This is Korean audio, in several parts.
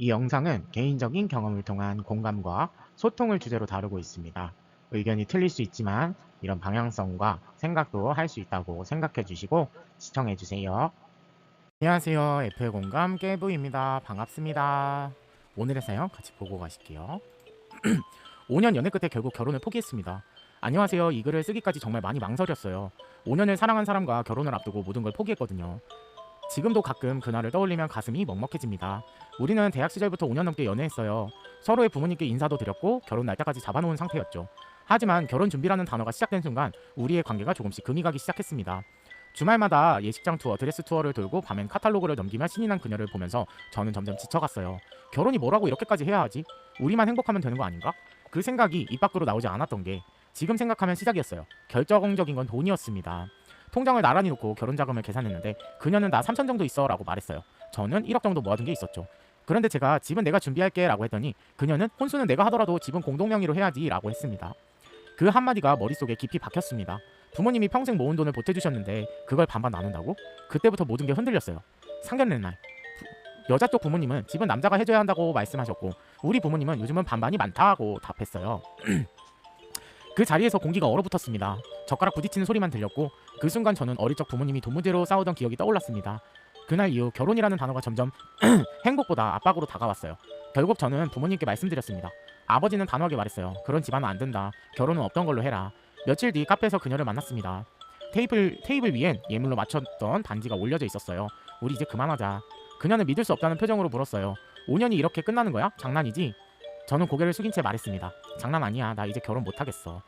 이 영상은 개인적인 경험을 통한 공감과 소통을 주제로 다루고 있습니다. 의견이 틀릴 수 있지만 이런 방향성과 생각도 할 수 있다고 생각해 주시고 시청해 주세요. 안녕하세요. F의 공감 깨부입니다. 반갑습니다. 오늘의 사연 같이 보고 가실게요. 5년 연애 끝에 결국 결혼을 포기했습니다. 안녕하세요. 이 글을 쓰기까지 정말 많이 망설였어요. 5년을 사랑한 사람과 결혼을 앞두고 모든 걸 포기했거든요. 지금도 가끔 그날을 떠올리면 가슴이 먹먹해집니다. 우리는 대학 시절부터 5년 넘게 연애했어요. 서로의 부모님께 인사도 드렸고 결혼 날짜까지 잡아놓은 상태였죠. 하지만 결혼 준비라는 단어가 시작된 순간 우리의 관계가 조금씩 금이 가기 시작했습니다. 주말마다 예식장 투어, 드레스 투어를 돌고 밤엔 카탈로그를 넘기며 신이 난 그녀를 보면서 저는 점점 지쳐갔어요. 결혼이 뭐라고 이렇게까지 해야 하지? 우리만 행복하면 되는 거 아닌가? 그 생각이 입 밖으로 나오지 않았던 게 지금 생각하면 시작이었어요. 결정적인 건 돈이었습니다. 통장을 나란히 놓고 결혼 자금을 계산했는데 그녀는 나 3천 정도 있어 라고 말했어요. 저는 1억 정도 모아둔 게 있었죠. 그런데 제가 집은 내가 준비할게 라고 했더니 그녀는 혼수는 내가 하더라도 집은 공동명의로 해야지 라고 했습니다. 그 한마디가 머릿속에 깊이 박혔습니다. 부모님이 평생 모은 돈을 보태주셨는데 그걸 반반 나눈다고? 그때부터 모든 게 흔들렸어요. 상견례 날 여자 쪽 부모님은 집은 남자가 해줘야 한다고 말씀하셨고 우리 부모님은 요즘은 반반이 많다고 답했어요. 그 자리에서 공기가 얼어붙었습니다. 젓가락 부딪히는 소리만 들렸고 그 순간 저는 어릴 적 부모님이 돈 문제로 싸우던 기억이 떠올랐습니다. 그날 이후 결혼이라는 단어가 점점 행복보다 압박으로 다가왔어요. 결국 저는 부모님께 말씀드렸습니다. 아버지는 단호하게 말했어요. 그런 집안은 안 된다. 결혼은 없던 걸로 해라. 며칠 뒤 카페에서 그녀를 만났습니다. 테이블 위엔 예물로 맞췄던 반지가 올려져 있었어요. 우리 이제 그만하자. 그녀는 믿을 수 없다는 표정으로 물었어요. 5년이 이렇게 끝나는 거야? 장난이지? 저는 고개를 숙인 채 말했습니다. 장난 아니야. 나 이제 결혼 못하겠어.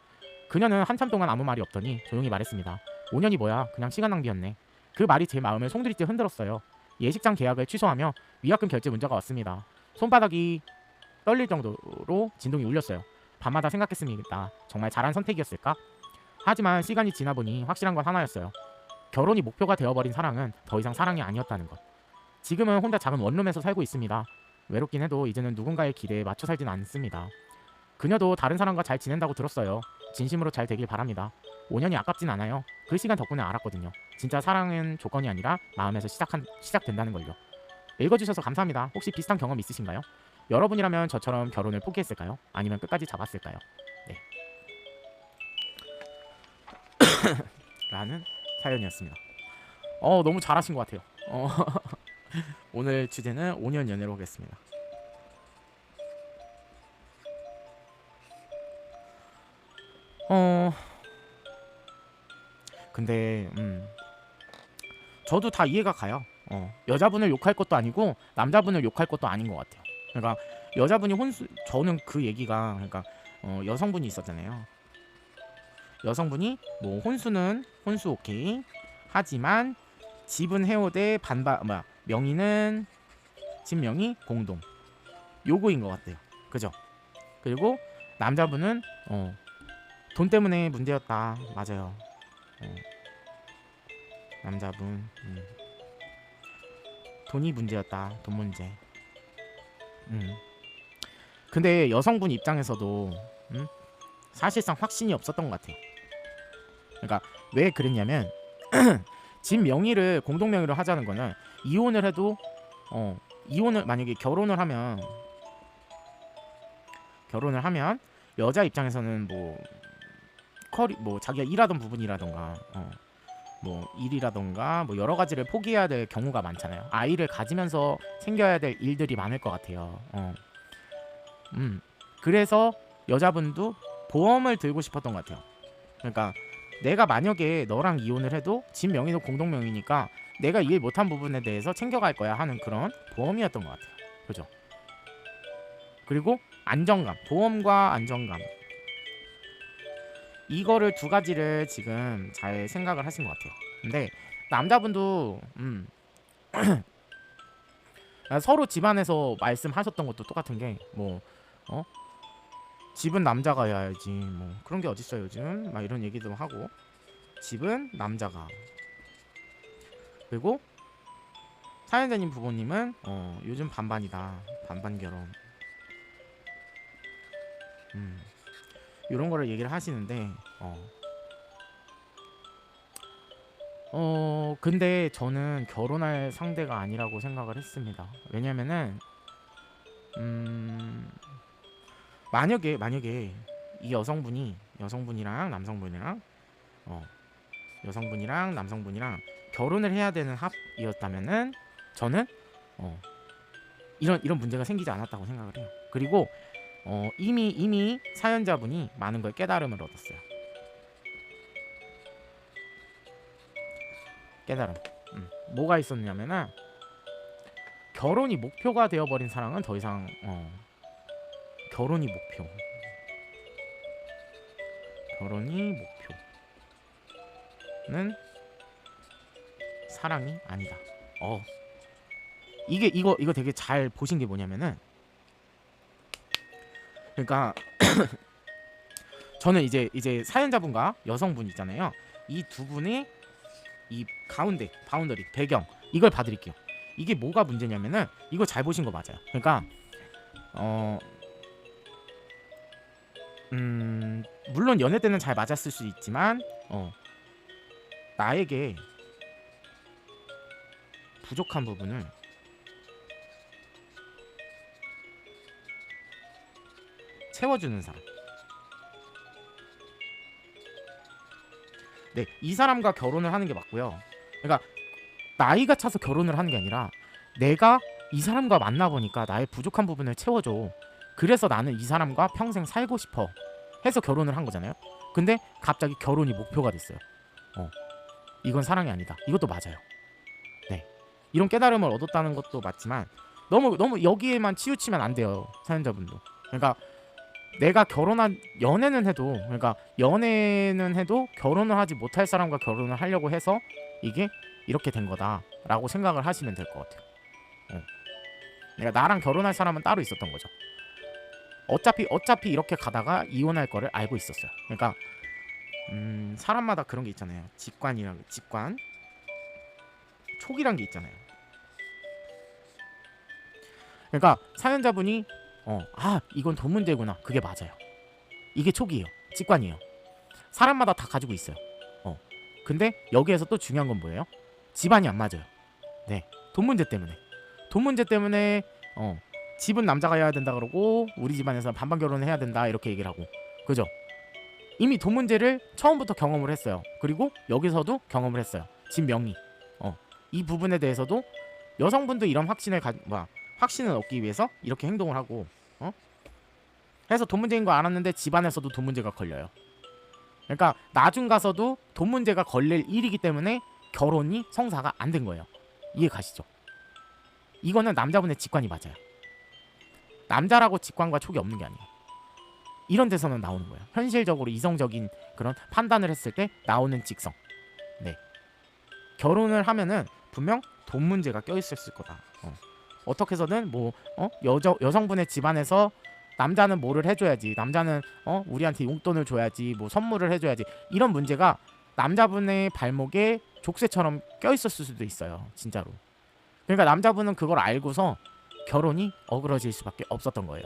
그녀는 한참 동안 아무 말이 없더니 조용히 말했습니다. 5년이 뭐야? 그냥 시간 낭비였네. 그 말이 제 마음을 송두리째 흔들었어요. 예식장 계약을 취소하며 위약금 결제 문자가 왔습니다. 손바닥이 떨릴 정도로 진동이 울렸어요. 밤마다 생각했습니다. 정말 잘한 선택이었을까? 하지만 시간이 지나 보니 확실한 건 하나였어요. 결혼이 목표가 되어버린 사랑은 더 이상 사랑이 아니었다는 것. 지금은 혼자 작은 원룸에서 살고 있습니다. 외롭긴 해도 이제는 누군가의 기대에 맞춰 살진 않습니다. 그녀도 다른 사람과 잘 지낸다고 들었어요. 진심으로 잘 되길 바랍니다. 5년이 아깝진 않아요. 그 시간 덕분에 알았거든요. 진짜 사랑은 조건이 아니라 마음에서 시작된다는 걸요. 읽어주셔서 감사합니다. 혹시 비슷한 경험 있으신가요? 여러분이라면 저처럼 결혼을 포기했을까요? 아니면 끝까지 잡았을까요? 네. 라는 사연이었습니다. 너무 잘하신 것 같아요. 오늘 주제는 5년 연애로 하겠습니다. 어 근데 저도 다 이해가 가요. 여자분을 욕할 것도 아니고 남자분을 욕할 것도 아닌 것 같아요. 그러니까 여자분이 혼수 저는 그 얘기가 그러니까 여성분이 있었잖아요. 여성분이 뭐 혼수는 혼수 오케이 하지만 집은 해오되 반반 뭐야 명의는 집 명의 공동 요거인 것 같아요. 그죠? 그리고 남자분은 돈 때문에 문제였다. 맞아요. 어, 남자분 돈이 문제였다. 돈 문제. 근데 여성분 입장에서도 사실상 확신이 없었던 것 같아요. 그러니까 왜 그랬냐면 집 명의를 공동 명의로 하자는 거는 이혼을 해도 이혼을 만약에 결혼을 하면 여자 입장에서는 뭐 자기가 일하던 부분이라던가 뭐 일이라던가 뭐 여러 가지를 포기해야 될 경우가 많잖아요. 아이를 가지면서 생겨야 될 일들이 많을 것 같아요. 그래서 여자분도 보험을 들고 싶었던 것 같아요. 그러니까 내가 만약에 너랑 이혼을 해도 집 명의도 공동 명의니까 내가 일 못한 부분에 대해서 챙겨갈 거야 하는 그런 보험이었던 것 같아요. 그죠? 그리고 안정감, 보험과 안정감. 이거를 두 가지를 지금 잘 생각을 하신 것 같아요. 근데 남자분도 서로 집안에서 말씀하셨던 것도 똑같은 게 뭐 집은 남자가 해야지 뭐 그런 게 어딨어요 요즘 막 이런 얘기도 하고 집은 남자가 그리고 사연자님 부모님은 요즘 반반이다 반반 결혼 이런 거를 얘기를 하시는데 근데 저는 결혼할 상대가 아니라고 생각을 했습니다. 왜냐면은 음, 만약에 이 여성분이랑 남성분이랑 어, 여성분이랑 남성분이랑 결혼을 해야 되는 합이었다면은 저는 어, 이런 문제가 생기지 않았다고 생각을 해요. 그리고 이미 사연자분이 많은 걸 깨달음을 얻었어요. 깨달음. 뭐가 있었냐면은 결혼이 목표가 되어버린 사랑은 더 이상 결혼이 목표는 사랑이 아니다. 이거 되게 잘 보신 게 뭐냐면은, 그러니까 저는 이제 사연자분과 여성분 있잖아요. 이 두 분의 이 가운데 바운더리 배경 이걸 봐드릴게요. 이게 뭐가 문제냐면은 이거 잘 보신 거 맞아요. 그러니까 물론 연애 때는 잘 맞았을 수 있지만 나에게 부족한 부분을 채워주는 사람. 네, 이 사람과 결혼을 하는 게 맞고요. 그러니까 나이가 차서 결혼을 하는 게 아니라 내가 이 사람과 만나보니까 나의 부족한 부분을 채워줘. 그래서 나는 이 사람과 평생 살고 싶어 해서 결혼을 한 거잖아요. 근데 갑자기 결혼이 목표가 됐어요. 이건 사랑이 아니다. 이것도 맞아요. 네, 이런 깨달음을 얻었다는 것도 맞지만 너무 여기에만 치우치면 안 돼요, 사연자분도. 그러니까 내가 연애는 해도 결혼을 하지 못할 사람과 결혼을 하려고 해서 이게 이렇게 된 거다라고 생각을 하시면 될 것 같아요. 내가 나랑 결혼할 사람은 따로 있었던 거죠. 어차피 이렇게 가다가 이혼할 거를 알고 있었어요. 그러니까 사람마다 그런 게 있잖아요. 직관 촉이란 게 있잖아요. 그러니까 사연자분이 이건 돈 문제구나. 그게 맞아요. 이게 촉이에요. 직관이에요. 사람마다 다 가지고 있어요. 근데 여기에서 또 중요한 건 뭐예요? 집안이 안 맞아요. 네, 돈 문제 때문에 집은 남자가 해야 된다 그러고 우리 집안에서 반반 결혼을 해야 된다 이렇게 얘기를 하고, 그죠? 이미 돈 문제를 처음부터 경험을 했어요. 그리고 여기서도 경험을 했어요. 집 명의. 이 부분에 대해서도 여성분도 이런 확신을 얻기 위해서 이렇게 행동을 하고 해서 돈 문제인 거 알았는데 집안에서도 돈 문제가 걸려요. 그러니까 나중 가서도 돈 문제가 걸릴 일이기 때문에 결혼이 성사가 안 된 거예요. 이해 가시죠? 이거는 남자분의 직관이 맞아요. 남자라고 직관과 촉이 없는 게 아니에요. 이런 데서는 나오는 거예요. 현실적으로 이성적인 그런 판단을 했을 때 나오는 직성. 네, 결혼을 하면은 분명 돈 문제가 껴있었을 거다. 어떻게 해서든 여성분의 집안에서 남자는 뭐를 해줘야지, 남자는 우리한테 용돈을 줘야지, 뭐 선물을 해줘야지, 이런 문제가 남자분의 발목에 족쇄처럼 껴있었을 수도 있어요. 진짜로. 그러니까 남자분은 그걸 알고서 결혼이 어그러질 수밖에 없었던 거예요.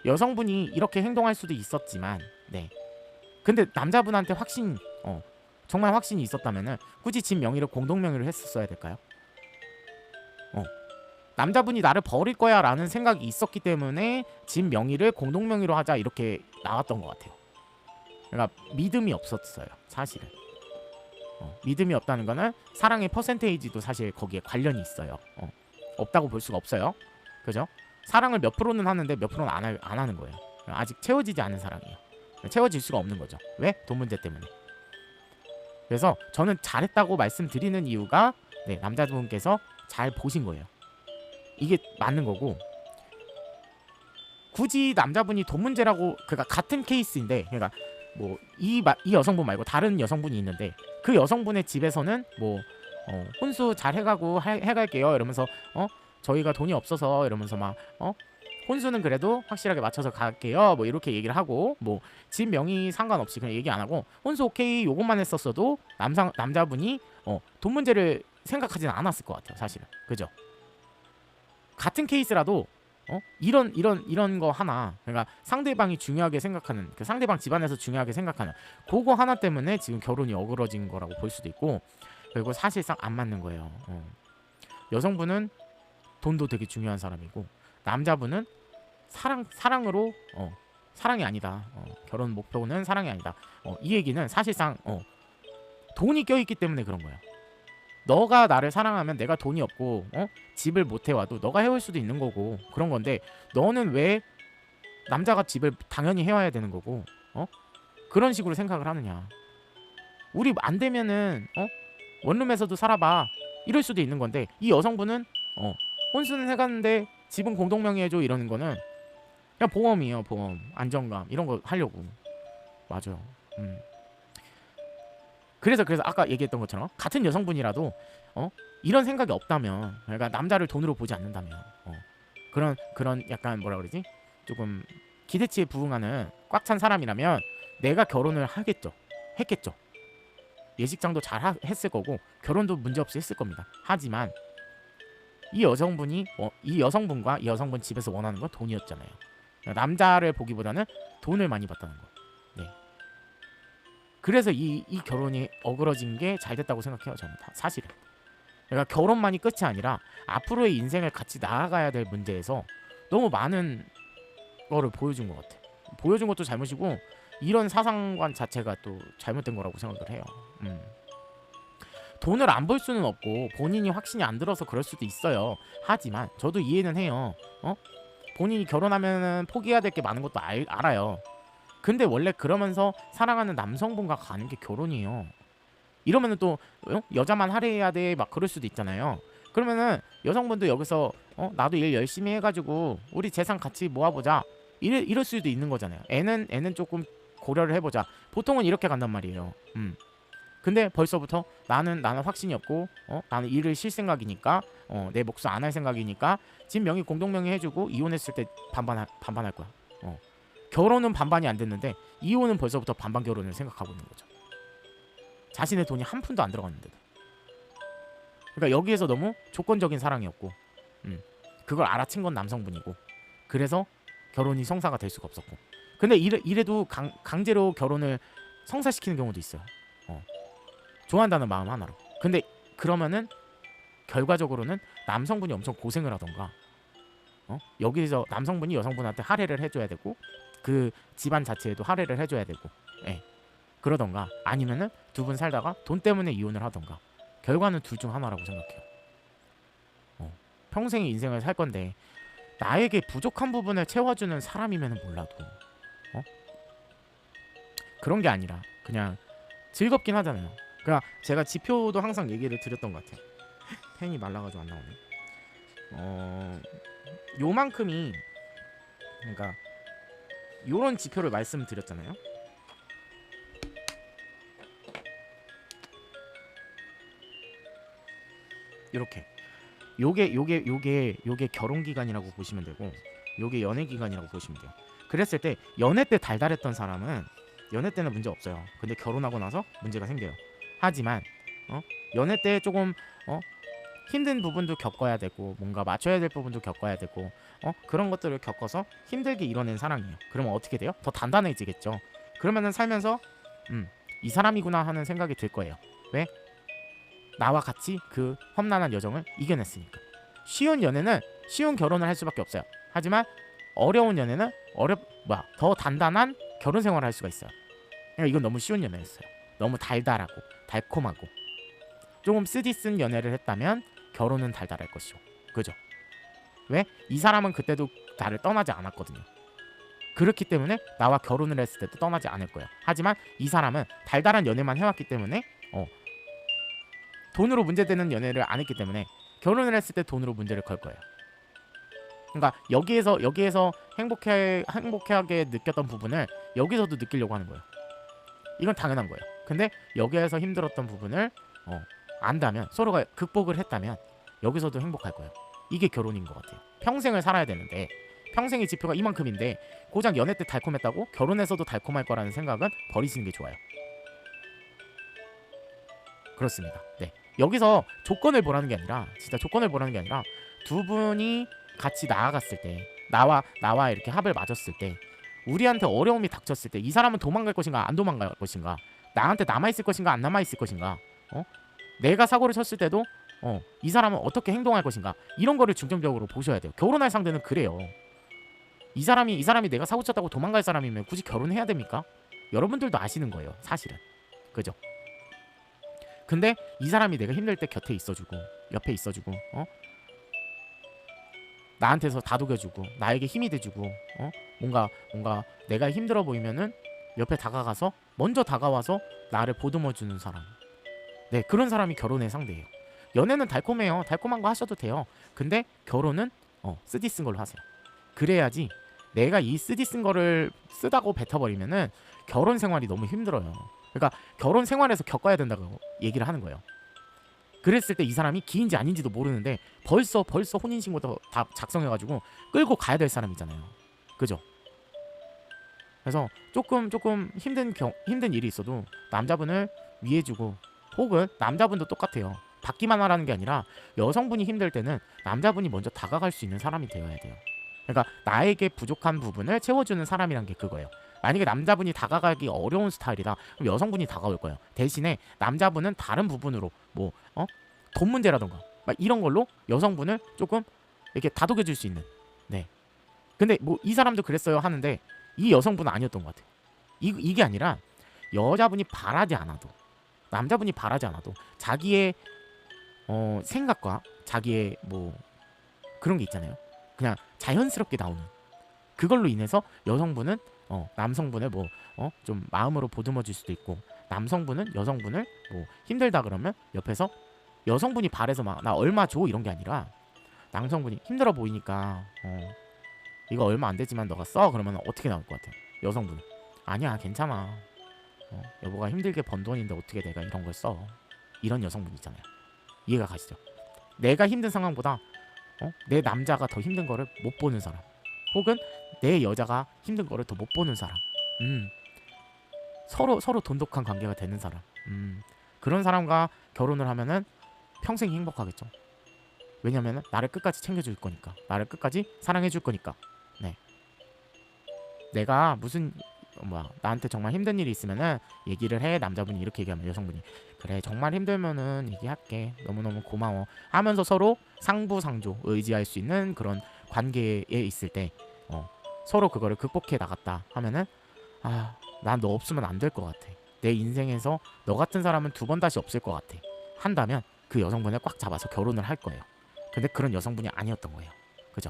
여성분이 이렇게 행동할 수도 있었지만, 네, 근데 남자분한테 정말 확신이 있었다면은 굳이 집 명의를 공동 명의로 했었어야 될까요? 남자분이 나를 버릴 거야 라는 생각이 있었기 때문에 집 명의를 공동 명의로 하자 이렇게 나왔던 것 같아요. 그러니까 믿음이 없었어요, 사실은. 믿음이 없다는 거는 사랑의 퍼센테이지도 사실 거기에 관련이 있어요. 없다고 볼 수가 없어요. 그죠? 사랑을 몇 프로는 하는데 몇 프로는 안 하는 거예요. 아직 채워지지 않은 사랑이에요. 채워질 수가 없는 거죠. 왜? 돈 문제 때문에. 그래서 저는 잘했다고 말씀드리는 이유가, 네, 남자분께서 잘 보신 거예요. 이게 맞는 거고, 굳이 남자분이 돈 문제라고, 그러니까 같은 케이스인데, 그러니까 뭐 이 여성분 말고 다른 여성분이 있는데 그 여성분의 집에서는 혼수 잘 해가고 해갈게요 이러면서 저희가 돈이 없어서 이러면서 막 혼수는 그래도 확실하게 맞춰서 갈게요 뭐 이렇게 얘기를 하고, 뭐 집 명의 상관없이 그냥 얘기 안 하고 혼수 오케이 요것만 했었어도 남자분이 돈 문제를 생각하지는 않았을 것 같아요, 사실은. 그죠? 같은 케이스라도 이런 거 하나, 그러니까 상대방이 중요하게 생각하는, 그 상대방 집안에서 중요하게 생각하는 그거 하나 때문에 지금 결혼이 어그러진 거라고 볼 수도 있고, 그리고 사실상 안 맞는 거예요. 여성분은 돈도 되게 중요한 사람이고 남자분은 사랑으로 사랑이 아니다. 결혼 목표는 사랑이 아니다. 이 얘기는 사실상 돈이 껴있기 때문에 그런 거야. 너가 나를 사랑하면 내가 돈이 없고 집을 못 해와도 너가 해올 수도 있는 거고 그런 건데 너는 왜 남자가 집을 당연히 해와야 되는 거고 그런 식으로 생각을 하느냐. 우리 안 되면은 원룸에서도 살아봐 이럴 수도 있는 건데 이 여성분은 혼수는 해갔는데 집은 공동명의해줘 이러는 거는 그냥 보험이에요. 보험 안정감 이런 거 하려고. 맞아요. 그래서 아까 얘기했던 것처럼 같은 여성분이라도 이런 생각이 없다면 그러니까 남자를 돈으로 보지 않는다면 그런 약간 뭐라 그러지 조금 기대치에 부응하는 꽉 찬 사람이라면 내가 결혼을 했겠죠. 예식장도 잘 했을 거고 결혼도 문제없이 했을 겁니다. 하지만 이 여성분과 이 여성분 집에서 원하는 건 돈이었잖아요. 남자를 보기보다는 돈을 많이 받다는 거. 네. 그래서 이 결혼이 어그러진 게 잘 됐다고 생각해요. 저는 사실은. 그러니까 결혼만이 끝이 아니라 앞으로의 인생을 같이 나아가야 될 문제에서 너무 많은 거를 보여준 것 같아. 보여준 것도 잘못이고 이런 사상관 자체가 또 잘못된 거라고 생각을 해요. 돈을 안 벌 수는 없고 본인이 확신이 안 들어서 그럴 수도 있어요. 하지만 저도 이해는 해요. 본인이 결혼하면 포기해야 될 게 많은 것도 알아요. 근데 원래 그러면서 사랑하는 남성분과 가는 게 결혼이에요. 이러면은 또 여자만 할애해야 돼 막 그럴 수도 있잖아요. 그러면은 여성분도 여기서 나도 일 열심히 해가지고 우리 재산 같이 모아보자 이럴 수도 있는 거잖아요. 애는 조금 고려를 해보자. 보통은 이렇게 간단 말이에요. 근데 벌써부터 나는 확신이 없고 나는 일을 쉴 생각이니까 내 몫을 안 할 생각이니까 집 명의 공동명의 해주고 이혼했을 때 반반할 거야. 결혼은 반반이 안 됐는데 이혼은 벌써부터 반반 결혼을 생각하고 있는 거죠. 자신의 돈이 한 푼도 안 들어갔는데도. 그러니까 여기에서 너무 조건적인 사랑이었고 그걸 알아챈 건 남성분이고 그래서 결혼이 성사가 될 수가 없었고 근데 이래도 강제로 결혼을 성사시키는 경우도 있어요. 좋아한다는 마음 하나로. 근데 그러면은 결과적으로는 남성분이 엄청 고생을 하던가 여기서 남성분이 여성분한테 할애를 해줘야 되고 그 집안 자체에도 할애를 해줘야 되고 그러던가 아니면은 두 분 살다가 돈 때문에 이혼을 하던가 결과는 둘 중 하나라고 생각해요. 평생의 인생을 살 건데 나에게 부족한 부분을 채워주는 사람이면 몰라도 그런 게 아니라 그냥 즐겁긴 하잖아요. 그러니까 제가 지표도 항상 얘기를 드렸던 것 같아요. 펜이 말라가지고 안 나오네. 요만큼이 그러니까 요런 지표를 말씀드렸잖아요. 이렇게 요게 결혼 기간이라고 보시면 되고 요게 연애 기간이라고 보시면 돼요. 그랬을 때 연애 때 달달했던 사람은 연애 때는 문제 없어요. 근데 결혼하고 나서 문제가 생겨요. 하지만 연애 때 조금 힘든 부분도 겪어야 되고 뭔가 맞춰야 될 부분도 겪어야 되고 그런 것들을 겪어서 힘들게 이뤄낸 사랑이에요. 그러면 어떻게 돼요? 더 단단해지겠죠. 그러면은 살면서 이 사람이구나 하는 생각이 들 거예요. 왜? 나와 같이 그 험난한 여정을 이겨냈으니까. 쉬운 연애는 쉬운 결혼을 할 수밖에 없어요. 하지만 어려운 연애는 더 단단한 결혼 생활을 할 수가 있어요. 그러니까 이건 너무 쉬운 연애였어요. 너무 달달하고 달콤하고 조금 쓰디쓴 연애를 했다면 결혼은 달달할 것이죠. 그죠? 왜? 이 사람은 그때도 나를 떠나지 않았거든요. 그렇기 때문에 나와 결혼을 했을 때도 떠나지 않을 거예요. 하지만 이 사람은 달달한 연애만 해왔기 때문에 돈으로 문제되는 연애를 안 했기 때문에 결혼을 했을 때 돈으로 문제를 걸 거예요. 그러니까 여기에서 행복하게 느꼈던 부분을 여기서도 느끼려고 하는 거예요. 이건 당연한 거예요. 근데 여기에서 힘들었던 부분을 안다면 서로가 극복을 했다면 여기서도 행복할 거예요. 이게 결혼인 것 같아요. 평생을 살아야 되는데 평생의 지표가 이만큼인데 고작 연애 때 달콤했다고 결혼해서도 달콤할 거라는 생각은 버리시는 게 좋아요. 그렇습니다. 네. 여기서 조건을 보라는 게 아니라 진짜 조건을 보라는 게 아니라 두 분이 같이 나아갔을 때 나와 이렇게 합을 맞았을 때 우리한테 어려움이 닥쳤을 때 이 사람은 도망갈 것인가 안 도망갈 것인가 나한테 남아있을 것인가 안 남아있을 것인가 내가 사고를 쳤을 때도 이 사람은 어떻게 행동할 것인가 이런 거를 중점적으로 보셔야 돼요. 결혼할 상대는 그래요. 이 사람이 내가 사고 쳤다고 도망갈 사람이면 굳이 결혼해야 됩니까? 여러분들도 아시는 거예요, 사실은. 그죠? 근데 이 사람이 내가 힘들 때 곁에 있어주고 옆에 있어주고 나한테서 다독여주고 나에게 힘이 돼주고 뭔가 내가 힘들어 보이면은 옆에 다가가서 먼저 다가와서 나를 보듬어주는 사람. 네, 그런 사람이 결혼의 상대예요. 연애는 달콤해요. 달콤한 거 하셔도 돼요. 근데 결혼은 쓰디 쓴 걸로 하세요. 그래야지 내가 이 쓰디 쓴 거를 쓰다고 뱉어버리면은 결혼 생활이 너무 힘들어요. 그러니까 결혼 생활에서 겪어야 된다고 얘기를 하는 거예요. 그랬을 때 이 사람이 기인지 아닌지도 모르는데 벌써 혼인신고도 다 작성해가지고 끌고 가야 될 사람이잖아요. 그죠? 그래서 조금 힘든 일이 있어도 남자분을 위해주고, 혹은 남자분도 똑같아요. 받기만 하라는 게 아니라 여성분이 힘들 때는 남자분이 먼저 다가갈 수 있는 사람이 되어야 돼요. 그러니까 나에게 부족한 부분을 채워주는 사람이란 게 그거예요. 만약에 남자분이 다가가기 어려운 스타일이다, 그럼 여성분이 다가올 거예요. 대신에 남자분은 다른 부분으로 돈 문제라던가 막 이런 걸로 여성분을 조금 이렇게 다독여 줄 수 있는. 네. 근데 뭐 이 사람도 그랬어요 하는데 이 여성분은 아니었던 것 같아요. 이게 아니라 여자분이 바라지 않아도, 남자분이 바라지 않아도 자기의 생각과 자기의 뭐 그런 게 있잖아요. 그냥 자연스럽게 나오는 그걸로 인해서 여성분은 남성분을 뭐 좀 마음으로 보듬어 줄 수도 있고, 남성분은 여성분을 뭐 힘들다 그러면 옆에서 여성분이 바래서 막 나 얼마 줘 이런 게 아니라 남성분이 힘들어 보이니까 이거 얼마 안 되지만 너가 써 그러면 어떻게 나올 것 같아요? 여성분은 아니야 괜찮아, 여보가 힘들게 번 돈인데 어떻게 내가 이런 걸 써, 이런 여성분 있잖아요. 이해가 가시죠? 내가 힘든 상황보다 내 남자가 더 힘든 거를 못 보는 사람, 혹은 내 여자가 힘든 거를 더 못 보는 사람, 서로 돈독한 관계가 되는 사람, 그런 사람과 결혼을 하면은 평생 행복하겠죠. 왜냐면은 나를 끝까지 챙겨줄 거니까, 나를 끝까지 사랑해줄 거니까. 네. 내가 무슨 나한테 정말 힘든 일이 있으면은 얘기를 해. 남자분이 이렇게 얘기하면 여성분이 그래 정말 힘들면은 얘기할게, 너무너무 고마워 하면서 서로 상부상조 의지할 수 있는 그런 관계에 있을 때 서로 그거를 극복해 나갔다 하면은 난 너 없으면 안 될 것 같아, 내 인생에서 너 같은 사람은 두 번 다시 없을 것 같아 한다면 그 여성분을 꽉 잡아서 결혼을 할 거예요. 근데 그런 여성분이 아니었던 거예요. 그죠?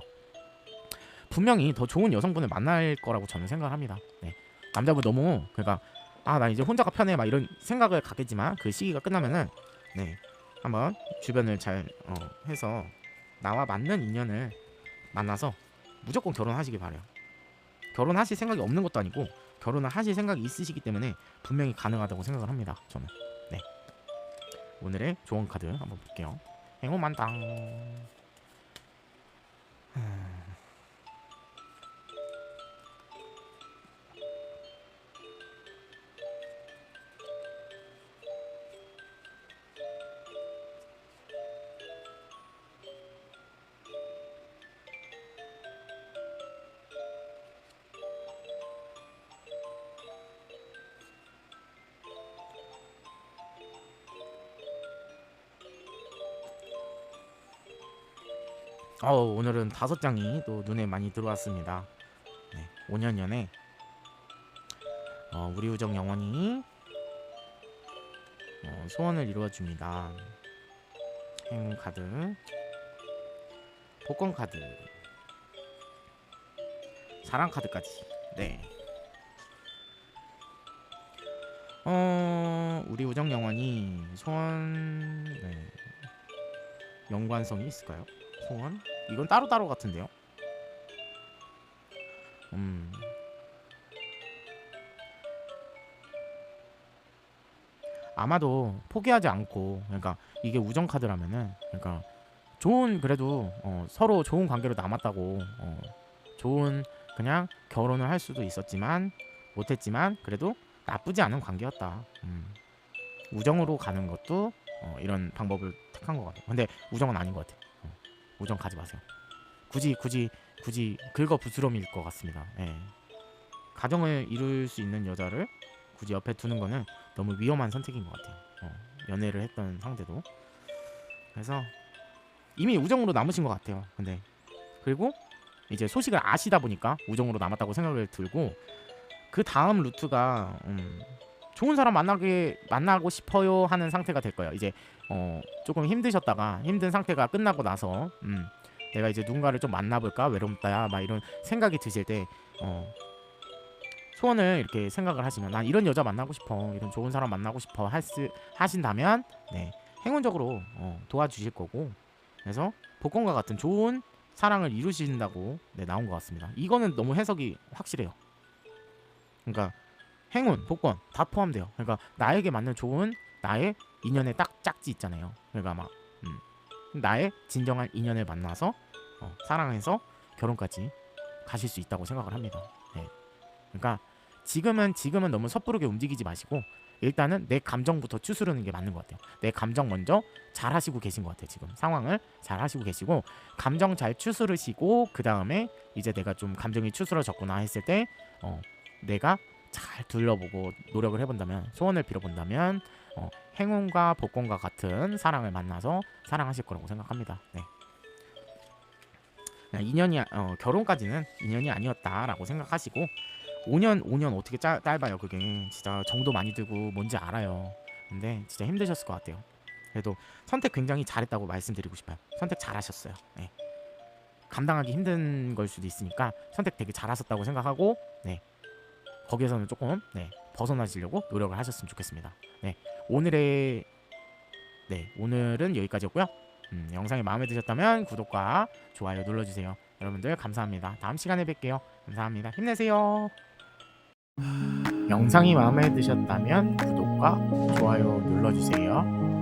분명히 더 좋은 여성분을 만날 거라고 저는 생각을 합니다. 네. 남자분 너무 그러니까 나 이제 혼자가 편해 막 이런 생각을 갖겠지만 그 시기가 끝나면은 네 한번 주변을 잘 해서 나와 맞는 인연을 만나서 무조건 결혼하시길 바래요. 결혼하실 생각이 없는 것도 아니고 결혼을 하실 생각이 있으시기 때문에 분명히 가능하다고 생각을 합니다. 저는. 네. 오늘의 조언 카드 한번 볼게요. 행운만땅. 오늘은 5장이 또 눈에 많이 들어왔습니다. 네, 5년 연애. 우리 우정 영원히 소원을 이루어줍니다. 행운 카드, 복권 카드, 사랑 카드까지. 네. 우리 우정 영원히 소원. 네. 연관성이 있을까요? 소원? 이건 따로따로 같은데요. 아마도 포기하지 않고, 그러니까 이게 우정 카드라면은, 그러니까 그래도 서로 좋은 관계로 남았다고, 좋은 그냥 결혼을 할 수도 있었지만 못했지만 그래도 나쁘지 않은 관계였다. 우정으로 가는 것도 이런 방법을 택한 것 같아요. 근데 우정은 아닌 것 같아요. 우정 가지 마세요. 굳이 긁어 부스럼일 것 같습니다. 예. 가정을 이룰 수 있는 여자를 굳이 옆에 두는 거는 너무 위험한 선택인 것 같아요. 연애를 했던 상대도 그래서 이미 우정으로 남으신 것 같아요. 근데 그리고 이제 소식을 아시다 보니까 우정으로 남았다고 생각을 들고, 그 다음 루트가 좋은 사람 만나고 싶어요 하는 상태가 될 거예요. 이제 조금 힘드셨다가 힘든 상태가 끝나고 나서 내가 이제 누군가를 좀 만나볼까, 외롭다 막 이런 생각이 드실 때 소원을 이렇게 생각을 하시면, 난 이런 여자 만나고 싶어, 이런 좋은 사람 만나고 싶어 하신다면 네, 행운적으로 도와주실 거고, 그래서 복권과 같은 좋은 사랑을 이루신다고 네, 나온 것 같습니다. 이거는 너무 해석이 확실해요. 그러니까 행운, 복권 다 포함돼요. 그러니까 나에게 맞는 좋은 나의 인연의 딱 짝지 있잖아요. 그러니까 막 나의 진정한 인연을 만나서 사랑해서 결혼까지 가실 수 있다고 생각을 합니다. 네. 그러니까 지금은 너무 섣부르게 움직이지 마시고 일단은 내 감정부터 추스르는 게 맞는 것 같아요. 내 감정 먼저 잘 하시고 계신 것 같아요. 지금 상황을 잘 하시고 계시고, 감정 잘 추스르시고 그 다음에 이제 내가 좀 감정이 추스러졌구나 했을 때 내가 잘 둘러보고 노력을 해본다면, 소원을 빌어본다면 행운과 복권과 같은 사랑을 만나서 사랑하실 거라고 생각합니다. 네. 인연이 결혼까지는 인연이 아니었다라고 생각하시고, 5년 어떻게 짧아요. 그게 진짜 정도 많이 들고 뭔지 알아요. 근데 진짜 힘드셨을 것 같아요. 그래도 선택 굉장히 잘했다고 말씀드리고 싶어요. 선택 잘하셨어요. 네. 감당하기 힘든 걸 수도 있으니까 선택 되게 잘하셨다고 생각하고, 네, 거기에서는 조금 벗어나시려고 노력을 하셨으면 좋겠습니다. 네, 오늘은 여기까지였고요. 영상이 마음에 드셨다면 구독과 좋아요 눌러주세요. 여러분들 감사합니다. 다음 시간에 뵐게요. 감사합니다. 힘내세요. 영상이 마음에 드셨다면 구독과 좋아요 눌러주세요.